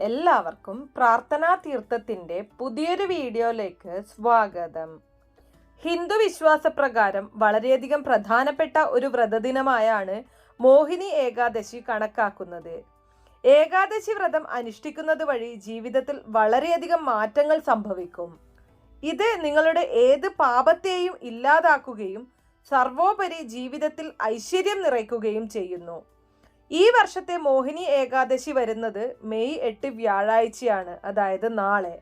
എല്ലാവർക്കും പ്രാർത്ഥനാ തീർത്ഥത്തിന്റെ പുതിയൊരു വീഡിയോയിലേക്ക് സ്വാഗതം. ഹിന്ദു വിശ്വാസപ്രകാരം വളരെയധികം പ്രധാനപ്പെട്ട ഒരു വ്രതദിനമായാണ് മോഹിനി ഏകാദശി കണക്കാക്കുന്നത്. ഏകാദശി വ്രതം അനുഷ്ഠിക്കുന്നത് വഴി ജീവിതത്തിൽ വളരെയധികം മാറ്റങ്ങൾ സംഭവിക്കും. ഇത് നിങ്ങളുടെ ഏത് പാപത്തെയും ഇല്ലാതാക്കുകയും സർവോപരി ജീവിതത്തിൽ ഐശ്വര്യം നിറയ്ക്കുകയും ചെയ്യുന്നു. ഈ വർഷത്തെ മോഹിനി ഏകാദശി വരുന്നത് മെയ് 8 വ്യാഴാഴ്ചയാണ്, അതായത് നാളെ.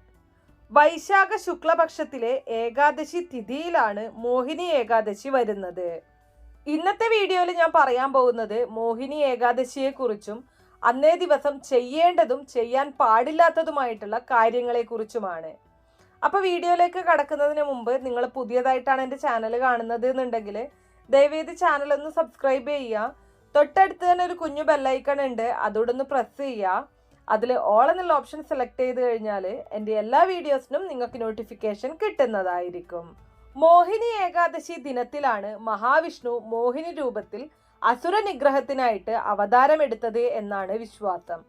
വൈശാഖ ശുക്ലപക്ഷത്തിലെ ഏകാദശി തിഥിയിലാണ് മോഹിനി ഏകാദശി വരുന്നത്. ഇന്നത്തെ വീഡിയോയിൽ ഞാൻ പറയാൻ പോകുന്നത് മോഹിനി ഏകാദശിയെ കുറിച്ചും അന്നേ ദിവസം ചെയ്യേണ്ടതും ചെയ്യാൻ പാടില്ലാത്തതുമായിട്ടുള്ള കാര്യങ്ങളെ കുറിച്ചുമാണ്. അപ്പോൾ വീഡിയോയിലേക്ക് കടക്കുന്നതിന് മുമ്പ് നിങ്ങൾ പുതിയതായിട്ടാണ് എൻ്റെ ചാനൽ കാണുന്നത് എന്നുണ്ടെങ്കിൽ ദയവേത് ചാനൽ ഒന്ന് സബ്സ്ക്രൈബ് ചെയ്യുക. തൊട്ടടുത്ത് തന്നെ ഒരു കുഞ്ഞു ബെല്ലൈക്കൺ ഉണ്ട്, അതോടെ ഒന്ന് പ്രസ് ചെയ്യുക. അതിൽ ഓൾ എന്നുള്ള ഓപ്ഷൻ സെലക്ട് ചെയ്ത് കഴിഞ്ഞാൽ എൻ്റെ എല്ലാ വീഡിയോസിനും നിങ്ങൾക്ക് നോട്ടിഫിക്കേഷൻ കിട്ടുന്നതായിരിക്കും. മോഹിനി ഏകാദശി ദിനത്തിലാണ് മഹാവിഷ്ണു മോഹിനി രൂപത്തിൽ അസുര നിഗ്രഹത്തിനായിട്ട് അവതാരമെടുത്തത് എന്നാണ് വിശ്വാസം.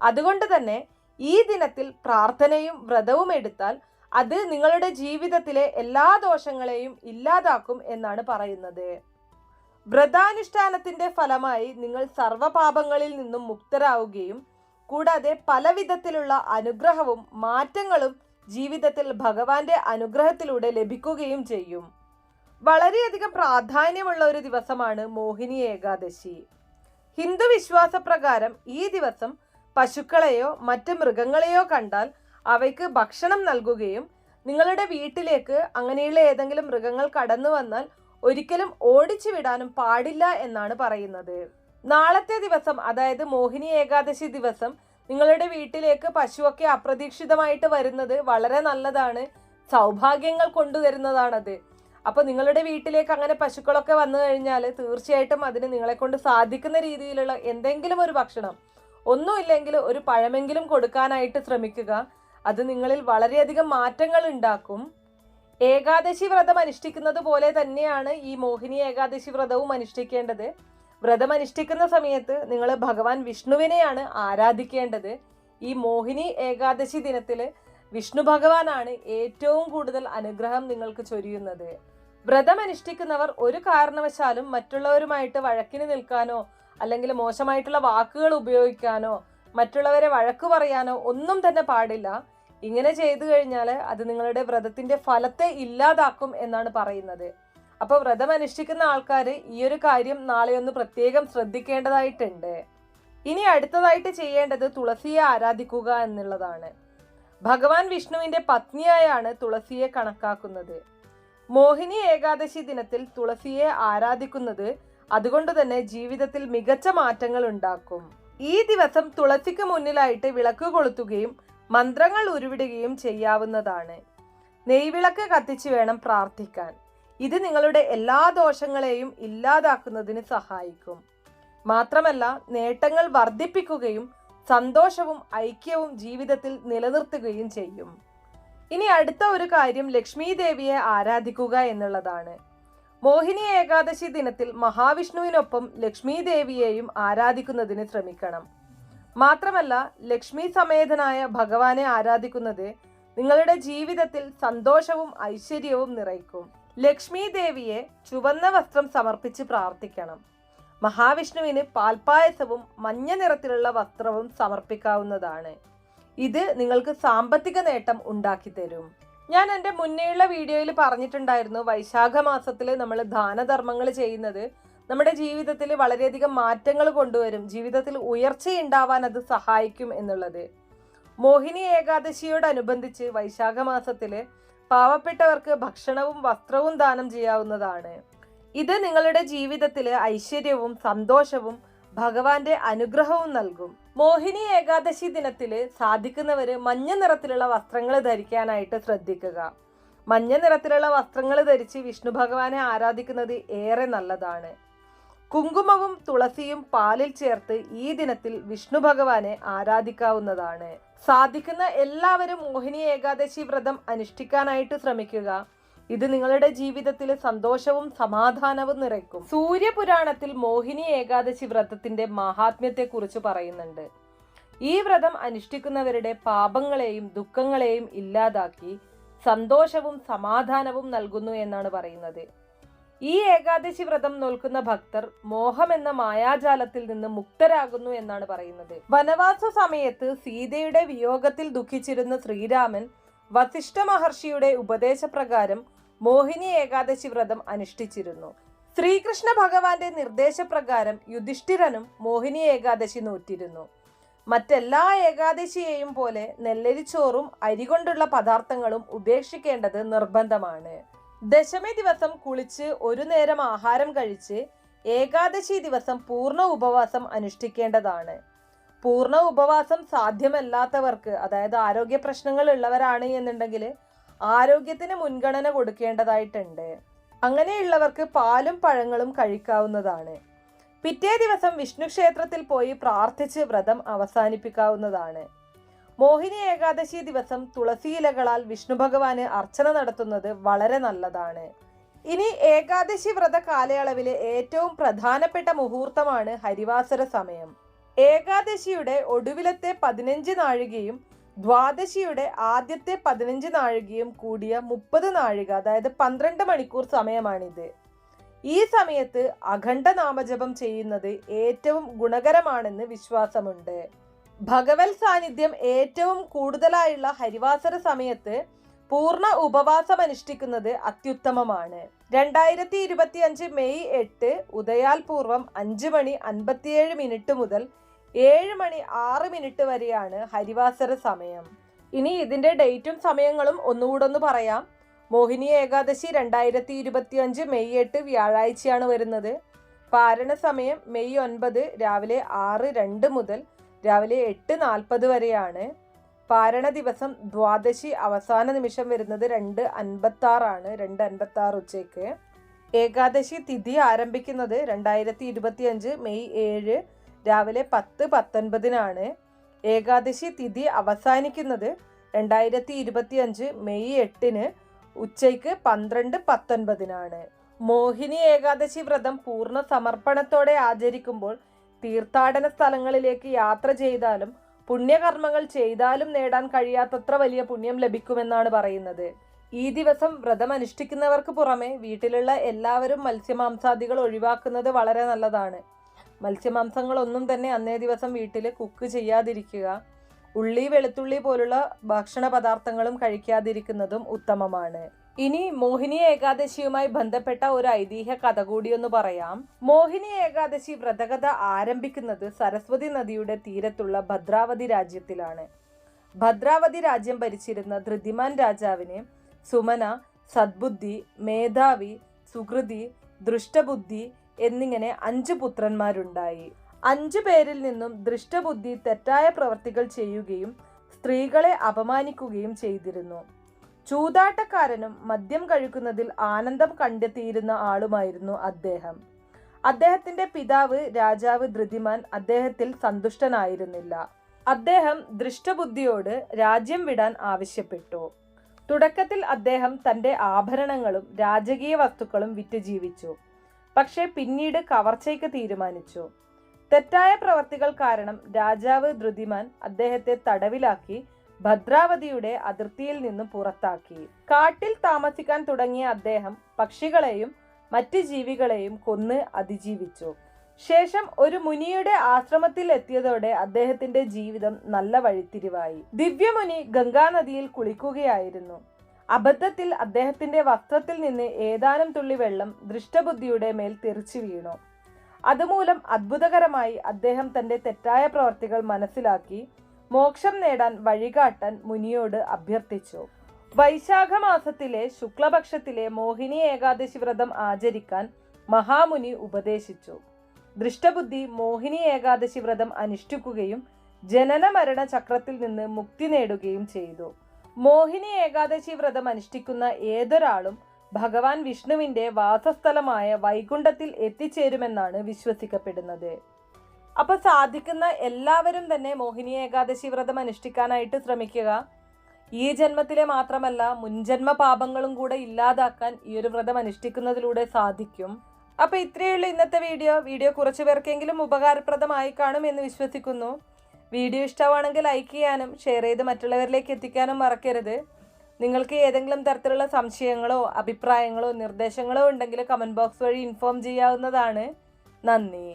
അതുകൊണ്ട് തന്നെ ഈ ദിനത്തിൽ പ്രാർത്ഥനയും വ്രതവും എടുത്താൽ അത് നിങ്ങളുടെ ജീവിതത്തിലെ എല്ലാ ദോഷങ്ങളെയും ഇല്ലാതാക്കും എന്നാണ് പറയുന്നത്. വ്രതാനുഷ്ഠാനത്തിന്റെ ഫലമായി നിങ്ങൾ സർവ്വപാപങ്ങളിൽ നിന്നും മുക്തരാവുകയും കൂടാതെ പല വിധത്തിലുള്ള അനുഗ്രഹവും മാറ്റങ്ങളും ജീവിതത്തിൽ ഭഗവാന്റെ അനുഗ്രഹത്തിലൂടെ ലഭിക്കുകയും ചെയ്യും. വളരെയധികം പ്രാധാന്യമുള്ള ഒരു ദിവസമാണ് മോഹിനി ഏകാദശി. ഹിന്ദു വിശ്വാസപ്രകാരം ഈ ദിവസം പശുക്കളെയോ മറ്റ് മൃഗങ്ങളെയോ കണ്ടാൽ അവയ്ക്ക് ഭക്ഷണം നൽകുകയും നിങ്ങളുടെ വീട്ടിലേക്ക് അങ്ങനെയുള്ള ഏതെങ്കിലും മൃഗങ്ങൾ കടന്നു വന്നാൽ ഒരിക്കലും ഓടിച്ചു വിടാനും പാടില്ല എന്നാണ് പറയുന്നത്. നാളത്തെ ദിവസം, അതായത് മോഹിനി ഏകാദശി ദിവസം നിങ്ങളുടെ വീട്ടിലേക്ക് പശുവൊക്കെ അപ്രതീക്ഷിതമായിട്ട് വരുന്നത് വളരെ നല്ലതാണ്, സൗഭാഗ്യങ്ങൾ കൊണ്ടുവരുന്നതാണത്. അപ്പോൾ നിങ്ങളുടെ വീട്ടിലേക്ക് അങ്ങനെ പശുക്കളൊക്കെ വന്നു കഴിഞ്ഞാൽ തീർച്ചയായിട്ടും അതിന് നിങ്ങളെ കൊണ്ട് സാധിക്കുന്ന രീതിയിലുള്ള എന്തെങ്കിലും ഒരു ഭക്ഷണം, ഒന്നുമില്ലെങ്കിൽ ഒരു പഴമെങ്കിലും കൊടുക്കാനായിട്ട് ശ്രമിക്കുക. അത് നിങ്ങളിൽ വളരെയധികം മാറ്റങ്ങൾ ഉണ്ടാക്കും. ഏകാദശി വ്രതം അനുഷ്ഠിക്കുന്നത് പോലെ തന്നെയാണ് ഈ മോഹിനി ഏകാദശി വ്രതവും അനുഷ്ഠിക്കേണ്ടത്. വ്രതം അനുഷ്ഠിക്കുന്ന സമയത്ത് നിങ്ങൾ ഭഗവാൻ വിഷ്ണുവിനെയാണ് ആരാധിക്കേണ്ടത്. ഈ മോഹിനി ഏകാദശി ദിനത്തിൽ വിഷ്ണു ഭഗവാനാണ് ഏറ്റവും കൂടുതൽ അനുഗ്രഹം നിങ്ങൾക്ക് ചൊരിയുന്നത്. വ്രതം അനുഷ്ഠിക്കുന്നവർ ഒരു കാരണവശാലും മറ്റുള്ളവരുമായിട്ട് വഴക്കിന് നിൽക്കാനോ അല്ലെങ്കിൽ മോശമായിട്ടുള്ള വാക്കുകൾ ഉപയോഗിക്കാനോ മറ്റുള്ളവരെ വഴക്കു പറയാനോ ഒന്നും തന്നെ പാടില്ല. ഇങ്ങനെ ചെയ്തു കഴിഞ്ഞാൽ അത് നിങ്ങളുടെ വ്രതത്തിന്റെ ഫലത്തെ ഇല്ലാതാക്കും എന്നാണ് പറയുന്നത്. അപ്പോൾ വ്രതം അനുഷ്ഠിക്കുന്ന ആൾക്കാർ ഈ ഒരു കാര്യം നാളെ ഒന്ന് പ്രത്യേകം ശ്രദ്ധിക്കേണ്ടതായിട്ടുണ്ട്. ഇനി അടുത്തതായിട്ട് ചെയ്യേണ്ടത് തുളസിയെ ആരാധിക്കുക എന്നുള്ളതാണ്. ഭഗവാൻ വിഷ്ണുവിന്റെ പത്നിയായാണ് തുളസിയെ കണക്കാക്കുന്നത്. മോഹിനി ഏകാദശി ദിനത്തിൽ തുളസിയെ ആരാധിക്കുന്നത് അതുകൊണ്ട് തന്നെ ജീവിതത്തിൽ മികച്ച മാറ്റങ്ങൾ ഉണ്ടാക്കും. ഈ ദിവസം തുളസിക്ക് മുന്നിലായിട്ട് വിളക്ക് കൊളുത്തുകയും മന്ത്രങ്ങൾ ഉരുവിടുകയും ചെയ്യാവുന്നതാണ്. നെയ്വിളക്ക് കത്തിച്ച് വേണം പ്രാർത്ഥിക്കാൻ. ഇത് നിങ്ങളുടെ എല്ലാ ദോഷങ്ങളെയും ഇല്ലാതാക്കുന്നതിന് സഹായിക്കും. മാത്രമല്ല നേട്ടങ്ങൾ വർദ്ധിപ്പിക്കുകയും സന്തോഷവും ഐക്യവും ജീവിതത്തിൽ നിലനിർത്തുകയും ചെയ്യും. ഇനി അടുത്ത ഒരു കാര്യം ലക്ഷ്മി ദേവിയെ ആരാധിക്കുക എന്നുള്ളതാണ്. മോഹിനി ഏകാദശി ദിനത്തിൽ മഹാവിഷ്ണുവിനൊപ്പം ലക്ഷ്മി ദേവിയെയും ആരാധിക്കുന്നതിന് ശ്രമിക്കണം. മാത്രമല്ല ലക്ഷ്മി സമേതനായ ഭഗവാനെ ആരാധിക്കുന്നത് നിങ്ങളുടെ ജീവിതത്തിൽ സന്തോഷവും ഐശ്വര്യവും നിറയ്ക്കും. ലക്ഷ്മി ദേവിയെ ചുവന്ന വസ്ത്രം സമർപ്പിച്ച് പ്രാർത്ഥിക്കണം. മഹാവിഷ്ണുവിന് പാൽപ്പായസവും മഞ്ഞ നിറത്തിലുള്ള വസ്ത്രവും സമർപ്പിക്കാവുന്നതാണ്. ഇത് നിങ്ങൾക്ക് സാമ്പത്തിക നേട്ടം ഉണ്ടാക്കി തരും. ഞാൻ എൻ്റെ മുന്നേയുള്ള വീഡിയോയിൽ പറഞ്ഞിട്ടുണ്ടായിരുന്നു, വൈശാഖ മാസത്തിൽ നമ്മൾ ദാനധർമ്മങ്ങൾ ചെയ്യുന്നത് നമ്മുടെ ജീവിതത്തിൽ വളരെയധികം മാറ്റങ്ങൾ കൊണ്ടുവരും, ജീവിതത്തിൽ ഉയർച്ചയുണ്ടാവാൻ അത് സഹായിക്കും എന്നുള്ളത്. മോഹിനി ഏകാദശിയോടനുബന്ധിച്ച് വൈശാഖ മാസത്തിൽ പാവപ്പെട്ടവർക്ക് ഭക്ഷണവും വസ്ത്രവും ദാനം ചെയ്യാവുന്നതാണ്. ഇത് നിങ്ങളുടെ ജീവിതത്തിൽ ഐശ്വര്യവും സന്തോഷവും ഭഗവാന്റെ അനുഗ്രഹവും നൽകും. മോഹിനി ഏകാദശി ദിനത്തിൽ സാധിക്കുന്നവര് മഞ്ഞ നിറത്തിലുള്ള വസ്ത്രങ്ങൾ ധരിക്കാനായിട്ട് ശ്രദ്ധിക്കുക. മഞ്ഞ നിറത്തിലുള്ള വസ്ത്രങ്ങൾ ധരിച്ച് വിഷ്ണു ഭഗവാനെ ആരാധിക്കുന്നത് ഏറെ നല്ലതാണ്. കുങ്കുമവും തുളസിയും പാലിൽ ചേർത്ത് ഈ ദിനത്തിൽ വിഷ്ണു ഭഗവാനെ ആരാധിക്കാവുന്നതാണ്. സാധിക്കുന്ന എല്ലാവരും മോഹിനി ഏകാദശി വ്രതം അനുഷ്ഠിക്കാനായിട്ട് ശ്രമിക്കുക. ഇത് നിങ്ങളുടെ ജീവിതത്തിൽ സന്തോഷവും സമാധാനവും നിറയ്ക്കും. സൂര്യപുരാണത്തിൽ മോഹിനി ഏകാദശി വ്രതത്തിന്റെ മഹാത്മ്യത്തെ കുറിച്ച് പറയുന്നുണ്ട്. ഈ വ്രതം അനുഷ്ഠിക്കുന്നവരുടെ പാപങ്ങളെയും ദുഃഖങ്ങളെയും ഇല്ലാതാക്കി സന്തോഷവും സമാധാനവും നൽകുന്നു എന്നാണ് പറയുന്നത്. ഈ ഏകാദശി വ്രതം നോൽക്കുന്ന ഭക്തർ മോഹം എന്ന മായാജാലത്തിൽ നിന്ന് മുക്തരാകുന്നു എന്നാണ് പറയുന്നത്. വനവാസ സമയത്ത് സീതയുടെ വിയോഗത്തിൽ ദുഃഖിച്ചിരുന്ന ശ്രീരാമൻ വസിഷ്ഠ മഹർഷിയുടെ ഉപദേശപ്രകാരം മോഹിനി ഏകാദശി വ്രതം അനുഷ്ഠിച്ചിരുന്നു. ശ്രീകൃഷ്ണ ഭഗവാന്റെ നിർദ്ദേശപ്രകാരം യുധിഷ്ഠിരനും മോഹിനി ഏകാദശി നോറ്റിരുന്നു. മറ്റെല്ലാ ഏകാദശിയെയും പോലെ നെല്ലരിച്ചോറും അരി കൊണ്ടുള്ള പദാർത്ഥങ്ങളും ഉപേക്ഷിക്കേണ്ടത് നിർബന്ധമാണ്. ദശമി ദിവസം കുളിച്ച് ഒരു നേരം ആഹാരം കഴിച്ച് ഏകാദശി ദിവസം പൂർണ്ണ ഉപവാസം അനുഷ്ഠിക്കേണ്ടതാണ്. പൂർണ്ണ ഉപവാസം സാധ്യമല്ലാത്തവർക്ക്, അതായത് ആരോഗ്യ പ്രശ്നങ്ങൾ ഉള്ളവരാണ് എന്നുണ്ടെങ്കിൽ ആരോഗ്യത്തിന് മുൻഗണന കൊടുക്കേണ്ടതായിട്ടുണ്ട്. അങ്ങനെയുള്ളവർക്ക് പാലും പഴങ്ങളും കഴിക്കാവുന്നതാണ്. പിറ്റേ ദിവസം വിഷ്ണു ക്ഷേത്രത്തിൽ പോയി പ്രാർത്ഥിച്ച് വ്രതം അവസാനിപ്പിക്കാവുന്നതാണ്. മോഹിനി ഏകാദശി ദിവസം തുളസി ഇലകളാൽ വിഷ്ണു ഭഗവാന് അർച്ചന നടത്തുന്നത് വളരെ നല്ലതാണ്. ഇനി ഏകാദശി വ്രത കാലയളവിലെ ഏറ്റവും പ്രധാനപ്പെട്ട മുഹൂർത്തമാണ് ഹരിവാസര സമയം. ഏകാദശിയുടെ ഒടുവിലത്തെ 15 നാഴികയും ദ്വാദശിയുടെ ആദ്യത്തെ 15 നാഴികയും കൂടിയ 30 നാഴിക, അതായത് 12 മണിക്കൂർ സമയമാണിത്. ഈ സമയത്ത് അഖണ്ഡ നാമജപം ചെയ്യുന്നത് ഏറ്റവും ഗുണകരമാണെന്ന് വിശ്വാസമുണ്ട്. ഭഗവത് സാന്നിധ്യം ഏറ്റവും കൂടുതലായുള്ള ഹരിവാസര സമയത്ത് പൂർണ്ണ ഉപവാസം അനുഷ്ഠിക്കുന്നത് അത്യുത്തമമാണ്. 2025 മെയ് 8 ഉദയാൽ പൂർവം 5:57 മുതൽ 7:06 വരെയാണ് ഹരിവാസര സമയം. ഇനി ഇതിന്റെ ഡേറ്റും സമയങ്ങളും ഒന്നുകൂടൊന്ന് പറയാം. മോഹിനി ഏകാദശി 2025 മെയ് 8 വ്യാഴാഴ്ചയാണ് വരുന്നത്. പാരണ സമയം മെയ് 9 രാവിലെ 6:02 മുതൽ രാവിലെ 8:40 വരെയാണ്. പാരണ ദിവസം ദ്വാദശി അവസാന നിമിഷം വരുന്നത് 2:56 ആണ്, 2:56 ഉച്ചയ്ക്ക്. ഏകാദശി തിഥി ആരംഭിക്കുന്നത് 2025 മെയ് 7 രാവിലെ 10:19 ഏകാദശി തിഥി അവസാനിക്കുന്നത് 2025 മെയ് 8 ഉച്ചയ്ക്ക് 12:19 മോഹിനി ഏകാദശി വ്രതം പൂർണ്ണ സമർപ്പണത്തോടെ ആചരിക്കുമ്പോൾ തീർത്ഥാടന സ്ഥലങ്ങളിലേക്ക് യാത്ര ചെയ്താലും പുണ്യകർമ്മങ്ങൾ ചെയ്താലും നേടാൻ കഴിയാത്തത്ര വലിയ പുണ്യം ലഭിക്കുമെന്നാണ് പറയുന്നത്. ഈ ദിവസം വ്രതം അനുഷ്ഠിക്കുന്നവർക്ക് പുറമെ വീട്ടിലുള്ള എല്ലാവരും മത്സ്യമാംസാദികൾ ഒഴിവാക്കുന്നത് വളരെ നല്ലതാണ്. മത്സ്യമാംസങ്ങളൊന്നും തന്നെ അന്നേ ദിവസം വീട്ടിൽ കുക്ക് ചെയ്യാതിരിക്കുക. ഉള്ളി, വെളുത്തുള്ളി പോലുള്ള ഭക്ഷണ പദാർത്ഥങ്ങളും കഴിക്കാതിരിക്കുന്നതും ഉത്തമമാണ്. ഇനി മോഹിനി ഏകാദശിയുമായി ബന്ധപ്പെട്ട ഒരു ഐതിഹ്യ കഥ കൂടി ഒന്ന് പറയാം. മോഹിനി ഏകാദശി വ്രതകഥ ആരംഭിക്കുന്നത് സരസ്വതി നദിയുടെ തീരത്തുള്ള ഭദ്രാവതി രാജ്യത്തിലാണ്. ഭദ്രാവതി രാജ്യം ഭരിച്ചിരുന്ന ധൃതിമാൻ രാജാവിന് സുമന, സദ്ബുദ്ധി, മേധാവി, സുകൃതി, ദൃഷ്ടബുദ്ധി എന്നിങ്ങനെ 5 പുത്രന്മാരുണ്ടായി. 5 പേരിൽ നിന്നും ദൃഷ്ടബുദ്ധി തെറ്റായ പ്രവർത്തികൾ ചെയ്യുകയും സ്ത്രീകളെ അപമാനിക്കുകയും ചെയ്തിരുന്നു. ചൂതാട്ടക്കാരനും മദ്യം കഴിക്കുന്നതിൽ ആനന്ദം കണ്ടെത്തിയിരുന്ന ആളുമായിരുന്നു അദ്ദേഹം. അദ്ദേഹത്തിന്റെ പിതാവ് രാജാവ് ധൃതിമാൻ അദ്ദേഹത്തിൽ സന്തുഷ്ടനായിരുന്നില്ല. അദ്ദേഹം ദൃഷ്ടബുദ്ധിയോട് രാജ്യം വിടാൻ ആവശ്യപ്പെട്ടു. തുടക്കത്തിൽ അദ്ദേഹം തന്റെ ആഭരണങ്ങളും രാജകീയ വസ്തുക്കളും വിറ്റ് ജീവിച്ചു. പക്ഷേ പിന്നീട് കവർച്ചയ്ക്ക് തീരുമാനിച്ചു. തെറ്റായ പ്രവർത്തികൾ കാരണം രാജാവ് ധൃതിമാൻ അദ്ദേഹത്തെ തടവിലാക്കി ഭദ്രാവതിയുടെ അതിർത്തിയിൽ നിന്നും പുറത്താക്കി. കാട്ടിൽ താമസിക്കാൻ തുടങ്ങിയ അദ്ദേഹം പക്ഷികളെയും മറ്റ് ജീവികളെയും കൊന്ന് അതിജീവിച്ചു. ശേഷം ഒരു മുനിയുടെ ആശ്രമത്തിൽ എത്തിയതോടെ അദ്ദേഹത്തിന്റെ ജീവിതം നല്ല വഴിത്തിരിവായി. ദിവ്യമുനി ഗംഗാനദിയിൽ കുളിക്കുകയായിരുന്നു. അബദ്ധത്തിൽ അദ്ദേഹത്തിന്റെ വസ്ത്രത്തിൽ നിന്ന് ഏതാനും തുള്ളി വെള്ളം ദൃഷ്ടബുദ്ധിയുടെ മേൽ തെറിച്ചു വീണു. അതുമൂലം അത്ഭുതകരമായി അദ്ദേഹം തന്റെ തെറ്റായ പ്രവർത്തികൾ മനസ്സിലാക്കി മോക്ഷം നേടാൻ വഴികാട്ടാൻ മുനിയോട് അഭ്യർത്ഥിച്ചു. വൈശാഖ മാസത്തിലെ ശുക്ലപക്ഷത്തിലെ മോഹിനി ഏകാദശി വ്രതം ആചരിക്കാൻ മഹാമുനി ഉപദേശിച്ചു. ദൃഷ്ടബുദ്ധി മോഹിനി ഏകാദശി വ്രതം അനുഷ്ഠിക്കുകയും ജനന മരണ ചക്രത്തിൽ നിന്ന് മുക്തി നേടുകയും ചെയ്തു. മോഹിനി ഏകാദശി വ്രതം അനുഷ്ഠിക്കുന്ന ഏതൊരാളും ഭഗവാൻ വിഷ്ണുവിന്റെ വാസസ്ഥലമായ വൈകുണ്ഠത്തിൽ എത്തിച്ചേരുമെന്നാണ് വിശ്വസിക്കപ്പെടുന്നത്. അപ്പൊ സാധിക്കുന്ന എല്ലാവരും തന്നെ മോഹിനി ഏകാദശി വ്രതം അനുഷ്ഠിക്കാനായിട്ട് ശ്രമിക്കുക. ഈ ജന്മത്തിലെ മാത്രമല്ല മുൻജന്മ പാപങ്ങളും കൂടെ ഇല്ലാതാക്കാൻ ഈ ഒരു വ്രതം അനുഷ്ഠിക്കുന്നതിലൂടെ സാധിക്കും. അപ്പൊ ഇത്രയുള്ള ഇന്നത്തെ വീഡിയോ കുറച്ചു പേർക്കെങ്കിലും ഉപകാരപ്രദമായി കാണും എന്ന് വിശ്വസിക്കുന്നു. വീഡിയോ ഇഷ്ടമാണെങ്കിൽ ലൈക്ക് ചെയ്യാനും ഷെയർ ചെയ്ത് മറ്റുള്ളവരിലേക്ക് എത്തിക്കാനും മറക്കരുത്. നിങ്ങൾക്ക് ഏതെങ്കിലും തരത്തിലുള്ള സംശയങ്ങളോ അഭിപ്രായങ്ങളോ നിർദ്ദേശങ്ങളോ ഉണ്ടെങ്കിൽ കമൻറ്റ് ബോക്സ് വഴി ഇൻഫോം ചെയ്യാവുന്നതാണ്. നന്ദി.